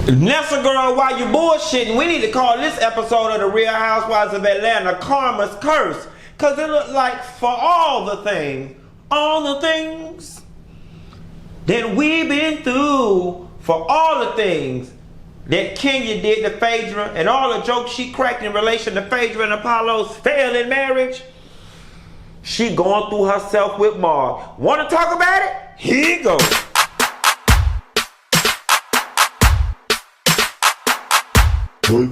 Nessa girl, while you bullshitting, we need to call this episode of the Real Housewives of Atlanta Karma's Curse. Cause it looked like for all the things that we've been through, for all the things that Kenya did to Phaedra, and all the jokes she cracked in relation to Phaedra and Apollo's failing marriage, she going through herself with Marc. Want to talk about it? Here you go. Nessa,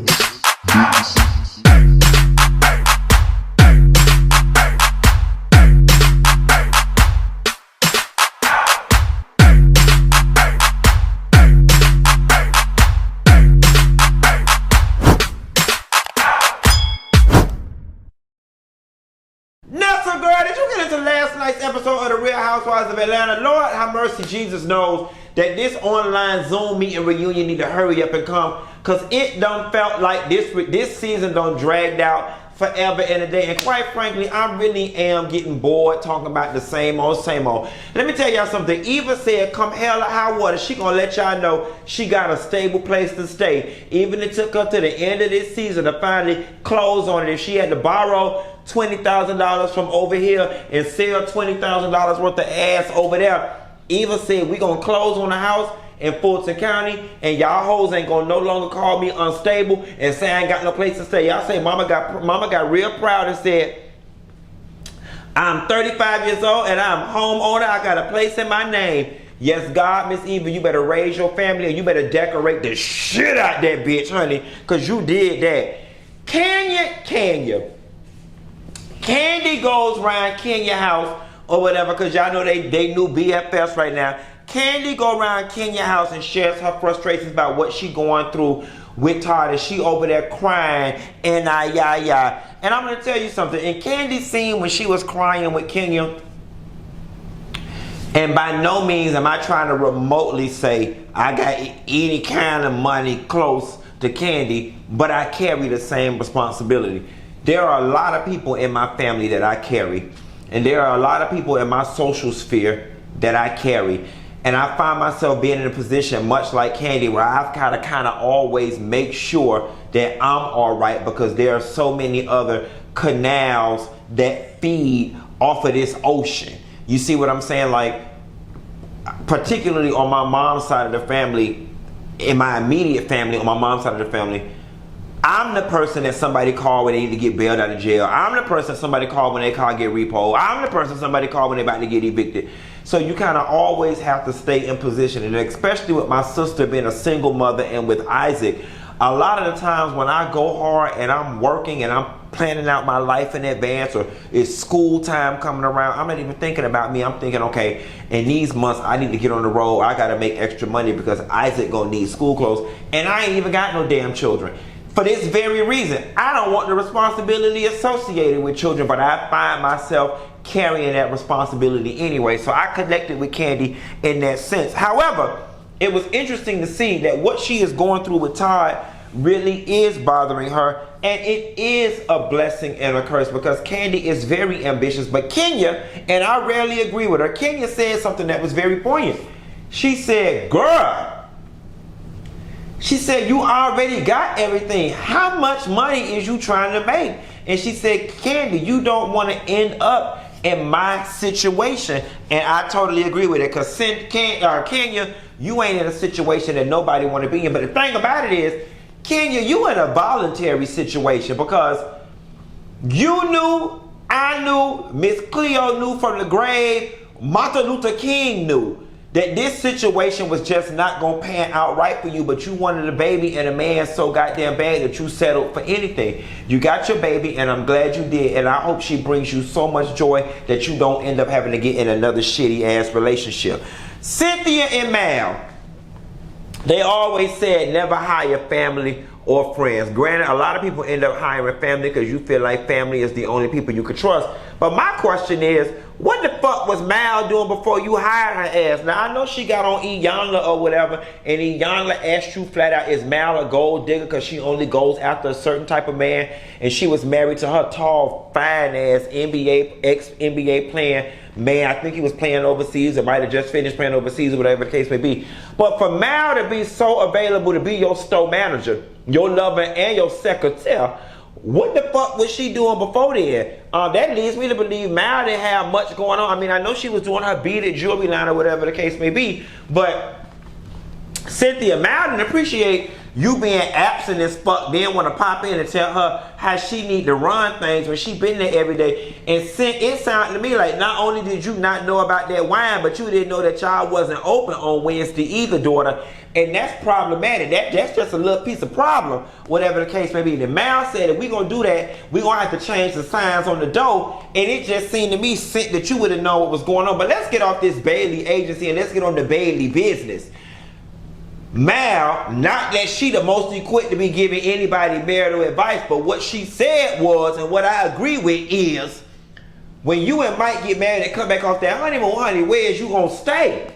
girl, did you get into last night's episode of the Real Housewives of Atlanta? Lord have mercy, Jesus knows that this online Zoom meeting reunion need to hurry up and come, because it done felt like this season done dragged out forever and a day. And quite frankly, I really am getting bored talking about the same old, same old. Let me tell y'all something. Eva said, come hell or high water, she gonna let y'all know she got a stable place to stay. Even it took her to the end of this season to finally close on it. If she had to borrow $20,000 from over here and sell $20,000 worth of ass over there, Eva said, we gonna close on the house in Fulton County, and y'all hoes ain't gonna no longer call me unstable and say I ain't got no place to stay. Y'all say mama got real proud and said, I'm 35 years old and I'm homeowner. I got a place in my name. Yes, God, Miss Eva, you better raise your family and you better decorate the shit out that bitch, honey, because you did that. Kandi goes around Kenya house or whatever, because y'all know they new BFFs right now. Kandi go around Kenya house and shares her frustrations about what she going through with Todd, and she over there crying and And I'm gonna tell you something. In Kandi's scene when she was crying with Kenya, and by no means am I trying to remotely say I got any kind of money close to Kandi, but I carry the same responsibility. There are a lot of people in my family that I carry, and there are a lot of people in my social sphere that I carry. And I find myself being in a position much like Kandi, where I've kind of always make sure that I'm all right, because there are so many other canals that feed off of this ocean. You see what I'm saying? Like, particularly on my mom's side of the family, in my immediate family, on my mom's side of the family, I'm the person that somebody call when they need to get bailed out of jail. I'm the person somebody call when they call get repo. I'm the person somebody call when they about to get evicted. So you kind of always have to stay in position. And especially with my sister being a single mother, and with Isaac, a lot of the times when I go hard and I'm working and I'm planning out my life in advance, or it's school time coming around, I'm not even thinking about me. I'm thinking, okay, in these months I need to get on the road. I got to make extra money because Isaac gonna need school clothes, and I ain't even got no damn children. For this very reason, I don't want the responsibility associated with children, but I find myself carrying that responsibility anyway. So I connected with Kandi in that sense. However, it was interesting to see that what she is going through with Todd really is bothering her, and it is a blessing and a curse, because Kandi is very ambitious. But Kenya, and I rarely agree with her, Kenya said something that was very poignant. She said, girl, she said, you already got everything. How much money is you trying to make? And she said, Kandi, you don't want to end up in my situation. And I totally agree with it, because Kenya, you ain't in a situation that nobody want to be in. But the thing about it is, Kenya, you in a voluntary situation, because you knew, I knew, Miss Cleo knew from the grave, Martin Luther King knew that this situation was just not gonna pan out right for you, but you wanted a baby and a man so goddamn bad that you settled for anything. You got your baby, and I'm glad you did, and I hope she brings you so much joy that you don't end up having to get in another shitty ass relationship. Cynthia and Mal, they always said never hire family or friends. Granted, a lot of people end up hiring family because you feel like family is the only people you can trust. But my question is, what the fuck was Mal doing before you hired her ass? Now, I know she got on Iyanla or whatever, and Iyanla asked you flat out, is Mal a gold digger because she only goes after a certain type of man? And she was married to her tall, fine ass NBA, ex-NBA playing Man, I think he was playing overseas, or might have just finished playing overseas, or whatever the case may be. But for Mal to be so available to be your store manager, your lover, and your secretary, what the fuck was she doing before then? That leads me to believe Mal didn't have much going on. I mean, I know she was doing her beaded jewelry line or whatever the case may be, but Cynthia, Mal didn't appreciate you being absent as fuck, then want to pop in and tell her how she need to run things when she been there every day. And it sounded to me like not only did you not know about that wine, but you didn't know that y'all wasn't open on Wednesday either, daughter. And that's problematic. That's just a little piece of problem, whatever the case may be. The Mal said if we gonna do that, we gonna have to change the signs on the door. And it just seemed to me that you would have known what was going on. But let's get off this Bailey agency and let's get on the Bailey business. Mal, not that she the most equipped to be giving anybody marital advice, but what she said was, and what I agree with is, when you and Mike get married and come back off that honeymoon, honey, where is you gonna stay?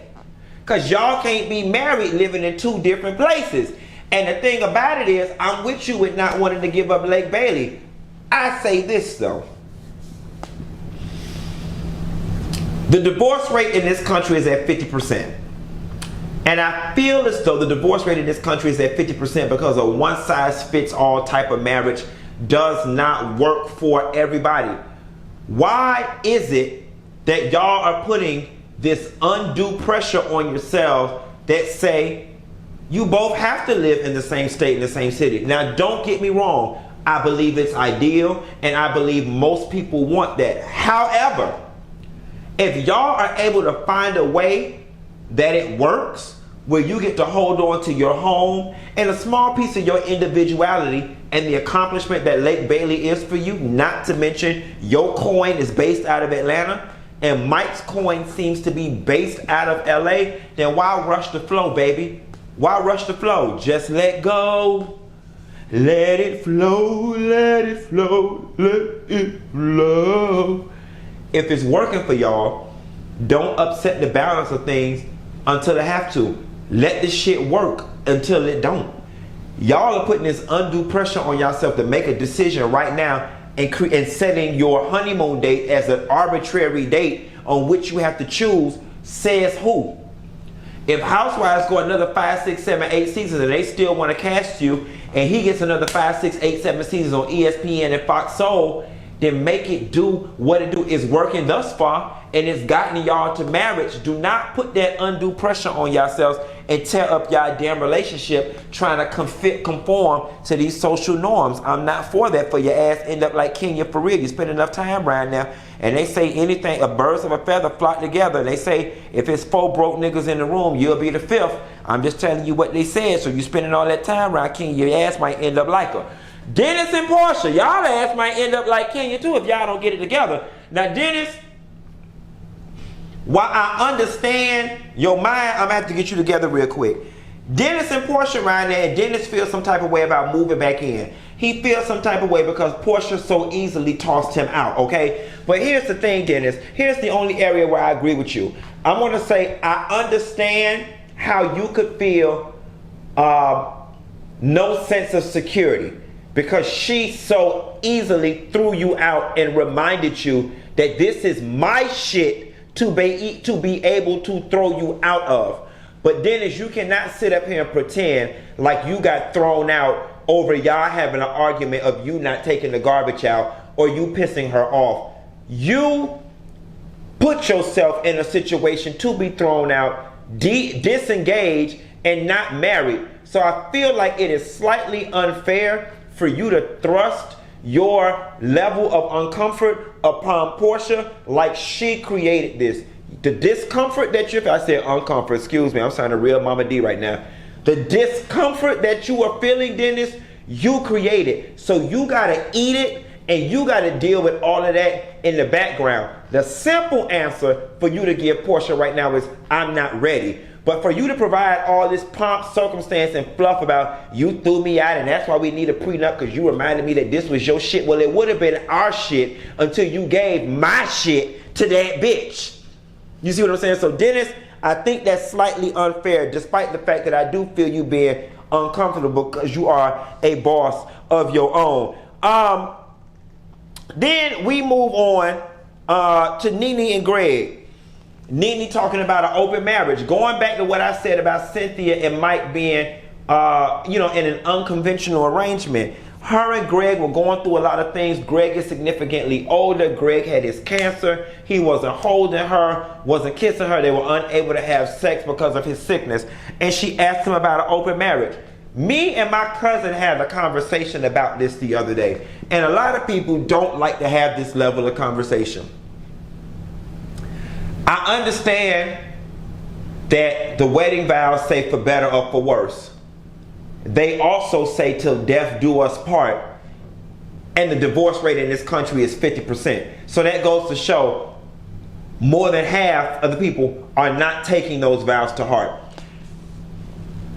Because y'all can't be married living in two different places. And the thing about it is, I'm with you with not wanting to give up Lake Bailey. I say this though. The divorce rate in this country is at 50%. And I feel as though the divorce rate in this country is at 50% because a one-size-fits-all type of marriage does not work for everybody. Why is it that y'all are putting this undue pressure on yourselves that say you both have to live in the same state, in the same city? Now, don't get me wrong. I believe it's ideal, and I believe most people want that. However, if y'all are able to find a way that it works, where you get to hold on to your home and a small piece of your individuality and the accomplishment that Lake Bailey is for you, not to mention your coin is based out of Atlanta and Mike's coin seems to be based out of LA, then why rush the flow, baby? Why rush the flow? Just let go. Let it flow, let it flow, let it flow. If it's working for y'all, don't upset the balance of things until they have to. Let this shit work until it don't. Y'all are putting this undue pressure on yourself to make a decision right now and setting your honeymoon date as an arbitrary date on which you have to choose. Says who? If Housewives go another 5, 6, 7, 8 seasons and they still want to cast you, and he gets another 5, 6, 8, 7 seasons on ESPN and Fox Soul, then make it do what it do. Is working thus far and it's gotten y'all to marriage. Do not put that undue pressure on yourselves and tear up y'all damn relationship trying to conform to these social norms. I'm not for that. For your ass end up like Kenya for real. You spend enough time around now, and they say anything, a birds of a feather flock together. They say if it's 4 broke niggas in the room, you'll be the 5th. I'm just telling you what they said. So you spending all that time around Kenya, your ass might end up like her. Dennis and Porsha, y'all ass might end up like Kenya too if y'all don't get it together. Now Dennis, while I understand your mind, I'm gonna have to get you together real quick. Dennis and Porsha right there, and Dennis feels some type of way about moving back in. He feels some type of way because Porsha so easily tossed him out, okay? But here's the thing, Dennis. Here's the only area where I agree with you. I'm gonna say I understand how you could feel no sense of security, because she so easily threw you out and reminded you that this is my shit to be able to throw you out of. But Dennis, you cannot sit up here and pretend like you got thrown out over y'all having an argument of you not taking the garbage out or you pissing her off. You put yourself in a situation to be thrown out, disengaged, and not married. So I feel like it is slightly unfair for you to thrust your level of uncomfort upon Porsha like she created this. The discomfort that you, I said uncomfort, excuse me, I'm sounding real Mama D right now. The discomfort that you are feeling, Dennis, you created. So you gotta eat it and you gotta deal with all of that in the background. The simple answer for you to give Porsha right now is, I'm not ready. But for you to provide all this pomp, circumstance, and fluff about you threw me out and that's why we need a prenup because you reminded me that this was your shit. Well, it would have been our shit until you gave my shit to that bitch. You see what I'm saying? So Dennis, I think that's slightly unfair, despite the fact that I do feel you being uncomfortable because you are a boss of your own. Then we move on to NeNe and Gregg. NeNe talking about an open marriage. Going back to what I said about Cynthia and Mike being, in an unconventional arrangement. Her and Gregg were going through a lot of things. Gregg is significantly older. Gregg had his cancer. He wasn't holding her, wasn't kissing her. They were unable to have sex because of his sickness. And she asked him about an open marriage. Me and my cousin had a conversation about this the other day. And a lot of people don't like to have this level of conversation. I understand that the wedding vows say for better or for worse. They also say till death do us part. And the divorce rate in this country is 50%. So that goes to show more than half of the people are not taking those vows to heart.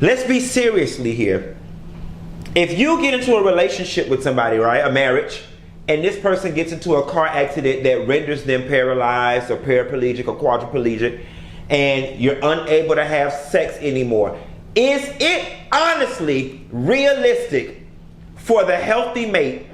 Let's be seriously here. If you get into a relationship with somebody, right, a marriage, and this person gets into a car accident that renders them paralyzed or paraplegic or quadriplegic, and you're unable to have sex anymore, is it honestly realistic for the healthy mate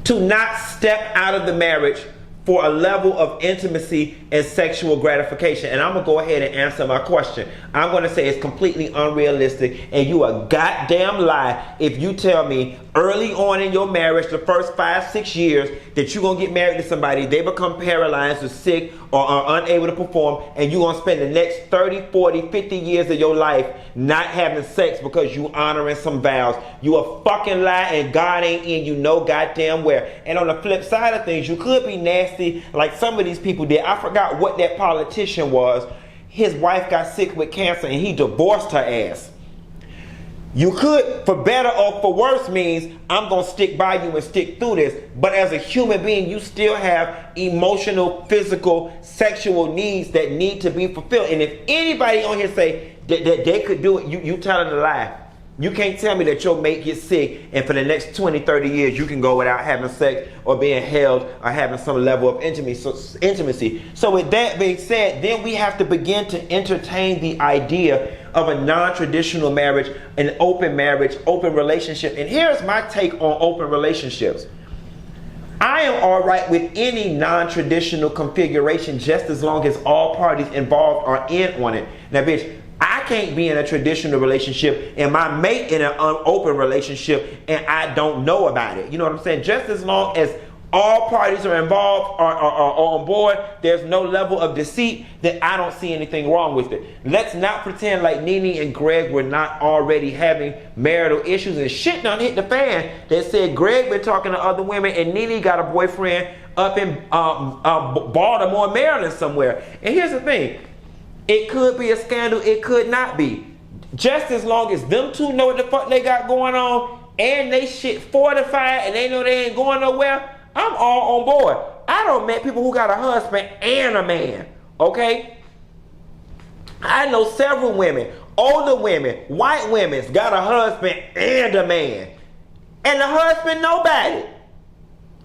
to not step out of the marriage for a level of intimacy and sexual gratification? And I'm going to go ahead and answer my question. I'm going to say it's completely unrealistic, and you a goddamn lie if you tell me early on in your marriage, the first 5-6 years, that you're going to get married to somebody, they become paralyzed or sick or are unable to perform, and you're going to spend the next 30, 40, 50 years of your life not having sex because you honoring some vows. You a fucking lie, and God ain't in you no goddamn where. And on the flip side of things, you could be nasty like some of these people did. I forgot what that politician was. His wife got sick with cancer and he divorced her ass. You could, for better or for worse, means I'm going to stick by you and stick through this. But as a human being, you still have emotional, physical, sexual needs that need to be fulfilled. And if anybody on here say that they could do it, you telling a lie. You can't tell me that your mate gets sick and for the next 20, 30 years you can go without having sex or being held or having some level of intimacy. So with that being said, then we have to begin to entertain the idea of a non-traditional marriage, an open marriage, open relationship. And here's my take on open relationships. I am all right with any non-traditional configuration just as long as all parties involved are in on it. Now, bitch, I can't be in a traditional relationship and my mate in an open relationship and I don't know about it. You know what I'm saying? Just as long as all parties are involved, are on board, there's no level of deceit, then I don't see anything wrong with it. Let's not pretend like NeNe and Gregg were not already having marital issues and shit done hit the fan that said Gregg been talking to other women and NeNe got a boyfriend up in Baltimore, Maryland somewhere. And here's the thing. It could be a scandal, it could not be. Just as long as them two know what the fuck they got going on and they shit fortified and they know they ain't going nowhere, I'm all on board. I don't met people who got a husband and a man, okay? I know several women, older women, white women, got a husband and a man. And the husband nobody.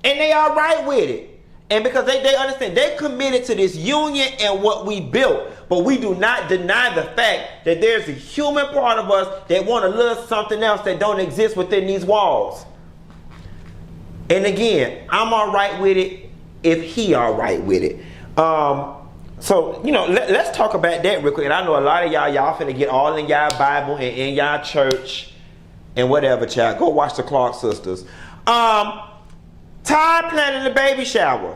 And they all right with it. And because they understand, they committed to this union and what we built. But we do not deny the fact that there's a human part of us that want a little something else that don't exist within these walls. And again, I'm all right with it if he all right with it. So, let's talk about that real quick. And I know a lot of y'all finna get all in y'all Bible and in y'all church and whatever, child. Go watch the Clark sisters. Todd planning the baby shower.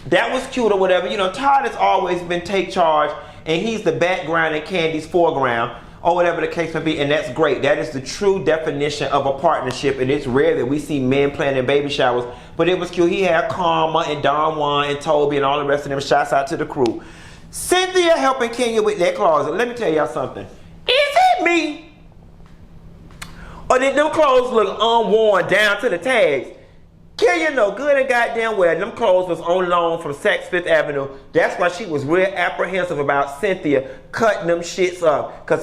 That was cute or whatever. Todd has always been take charge and he's the background and Candy's foreground or whatever the case may be, and that's great. That is the true definition of a partnership, and it's rare that we see men planning baby showers, but it was cute. He had Karma and Don Juan and Toby and all the rest of them. Shouts out to the crew. Cynthia helping Kenya with that closet. Let me tell y'all something. Is it me? Or did them clothes look unworn down to the tags? Kenya know good and goddamn well them clothes was on loan from Saks Fifth Avenue. That's why she was real apprehensive about Cynthia cutting them shits up. Because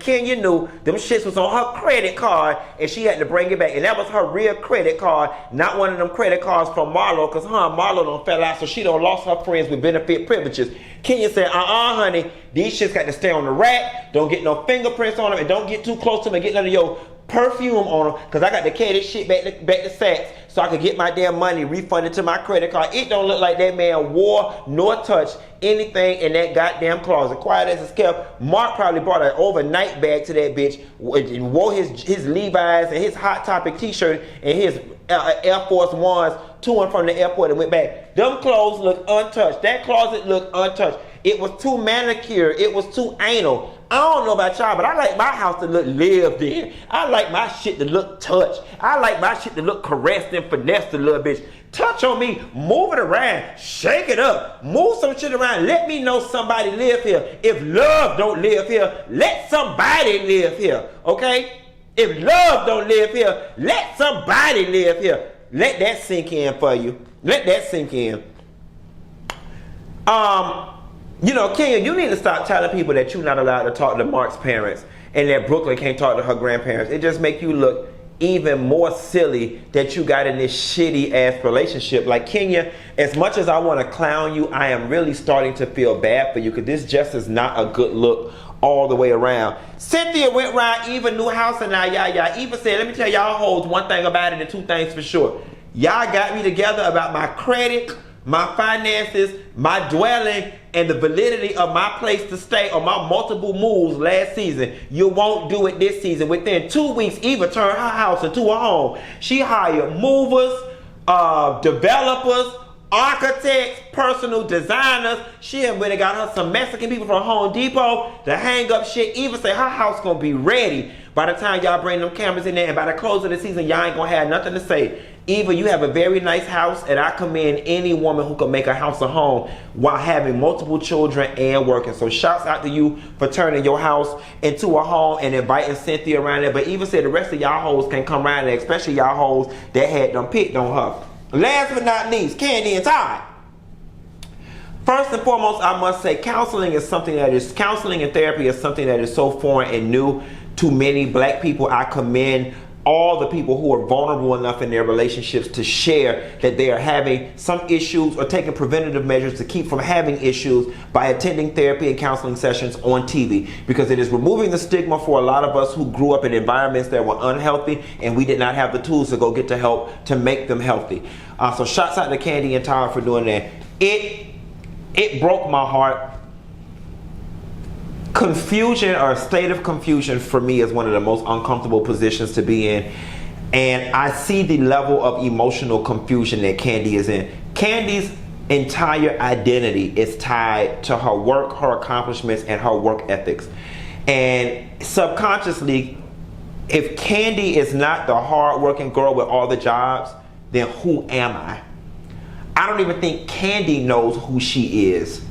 Kenya knew them shits was on her credit card and she had to bring it back. And that was her real credit card, not one of them credit cards from Marlo, because Marlo done fell out so she done lost her friends with benefit privileges. Kenya said, honey, these shits got to stay on the rack. Don't get no fingerprints on them and don't get too close to them and get none of your perfume on them, because I got to carry this shit back to Saks so I could get my damn money refunded to my credit card. It don't look like that man wore nor touched anything in that goddamn closet. Quiet as it's kept. Marc probably brought an overnight bag to that bitch and wore his Levi's and his Hot Topic t-shirt and his Air Force Ones to and from the airport and went back. Them clothes look untouched. That closet looked untouched. It was too manicured. It was too anal. I don't know about y'all, but I like my house to look lived in. I like my shit to look touched. I like my shit to look caressed and finessed a little bitch. Touch on me, move it around, shake it up, move some shit around. Let me know somebody live here. If love don't live here, let somebody live here, okay? If love don't live here, let somebody live here. Let that sink in for you. Let that sink in. You know, Kenya, you need to stop telling people that you're not allowed to talk to Marc's parents and that Brooklyn can't talk to her grandparents. It just make you look even more silly that you got in this shitty ass relationship. Like, Kenya, as much as I want to clown you, I am really starting to feel bad for you because this just is not a good look all the way around. Cynthia went around Eva's new house and now y'all Eva said, let me tell y'all hoes one thing about it and two things for sure. Y'all got me together about my credit, my finances, my dwelling, and the validity of my place to stay on my multiple moves last season. You won't do it this season. Within 2 weeks, Eva turned her house into a home. She hired movers, developers, architects, personal designers. She had really got her some Mexican people from Home Depot to hang up shit. Eva said her house gonna be ready by the time y'all bring them cameras in there, and by the close of the season, y'all ain't gonna have nothing to say. Eva, you have a very nice house, and I commend any woman who can make a house a home while having multiple children and working. So shouts out to you for turning your house into a home and inviting Cynthia around there. But Eva said the rest of y'all hoes can come around there, especially y'all hoes that had them picked on her. Last but not least, Kandi and Todd. First and foremost, I must say counseling and therapy is something that is so foreign and new to many black people. I commend all the people who are vulnerable enough in their relationships to share that they are having some issues or taking preventative measures to keep from having issues by attending therapy and counseling sessions on TV, because it is removing the stigma for a lot of us who grew up in environments that were unhealthy and we did not have the tools to go get the help to make them healthy. So shouts out to Kandi and Todd for doing that. It broke my heart. Confusion, or a state of confusion, for me is one of the most uncomfortable positions to be in, and I see the level of emotional confusion that Kandi is in. Kandi's entire identity is tied to her work, her accomplishments, and her work ethics. And subconsciously, if Kandi is not the hard-working girl with all the jobs, then who am I? I don't even think Kandi knows who she is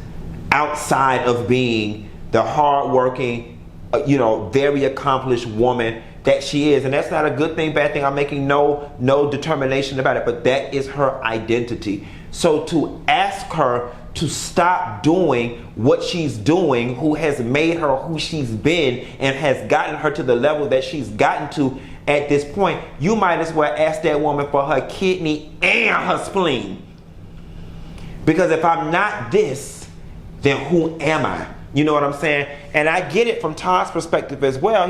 outside of being the hardworking, very accomplished woman that she is. And that's not a good thing, bad thing. I'm making no determination about it, but that is her identity. So to ask her to stop doing what she's doing, who has made her who she's been and has gotten her to the level that she's gotten to at this point, you might as well ask that woman for her kidney and her spleen. Because if I'm not this, then who am I? You know what I'm saying? And I get it from Todd's perspective as well.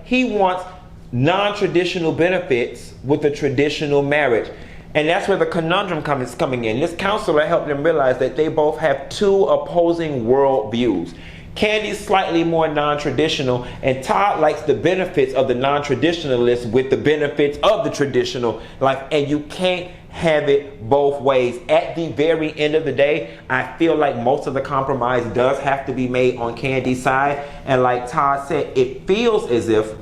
He wants non-traditional benefits with a traditional marriage. And that's where the conundrum is coming in. This counselor helped them realize that they both have two opposing world views. Kandi's slightly more non-traditional, and Todd likes the benefits of the non-traditionalist with the benefits of the traditional life. And you can't have it both ways. At the very end of the day, I feel like most of the compromise does have to be made on Kandi's side. And like Todd said, it feels as if,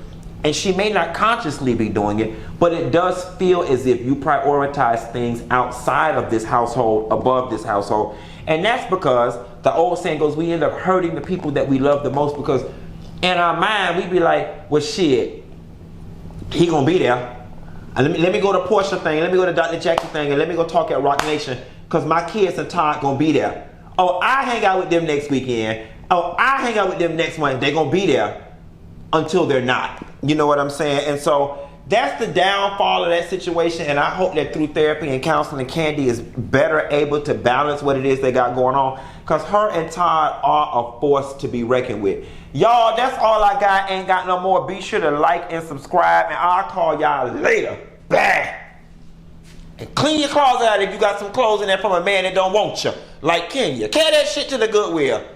and she may not consciously be doing it, but it does feel as if you prioritize things outside of this household above this household. And that's because the old saying goes, we end up hurting the people that we love the most, because in our mind, we be like, well, shit, he gonna be there. Let me go to Porsha thing, let me go to Dr. Jackie thing, and let me go talk at Rock Nation, because my kids and Todd gonna be there. Oh, I hang out with them next weekend. Oh, I hang out with them next month. They're gonna be there until they're not. You know what I'm saying? And so that's the downfall of that situation, and I hope that through therapy and counseling, Kandi is better able to balance what it is they got going on, because her and Todd are a force to be reckoned with. Y'all, that's all I got. Ain't got no more. Be sure to like and subscribe, and I'll call y'all later. Bye. And clean your closet out if you got some clothes in there from a man that don't want you. Like Kenya. Carry that shit to the Goodwill.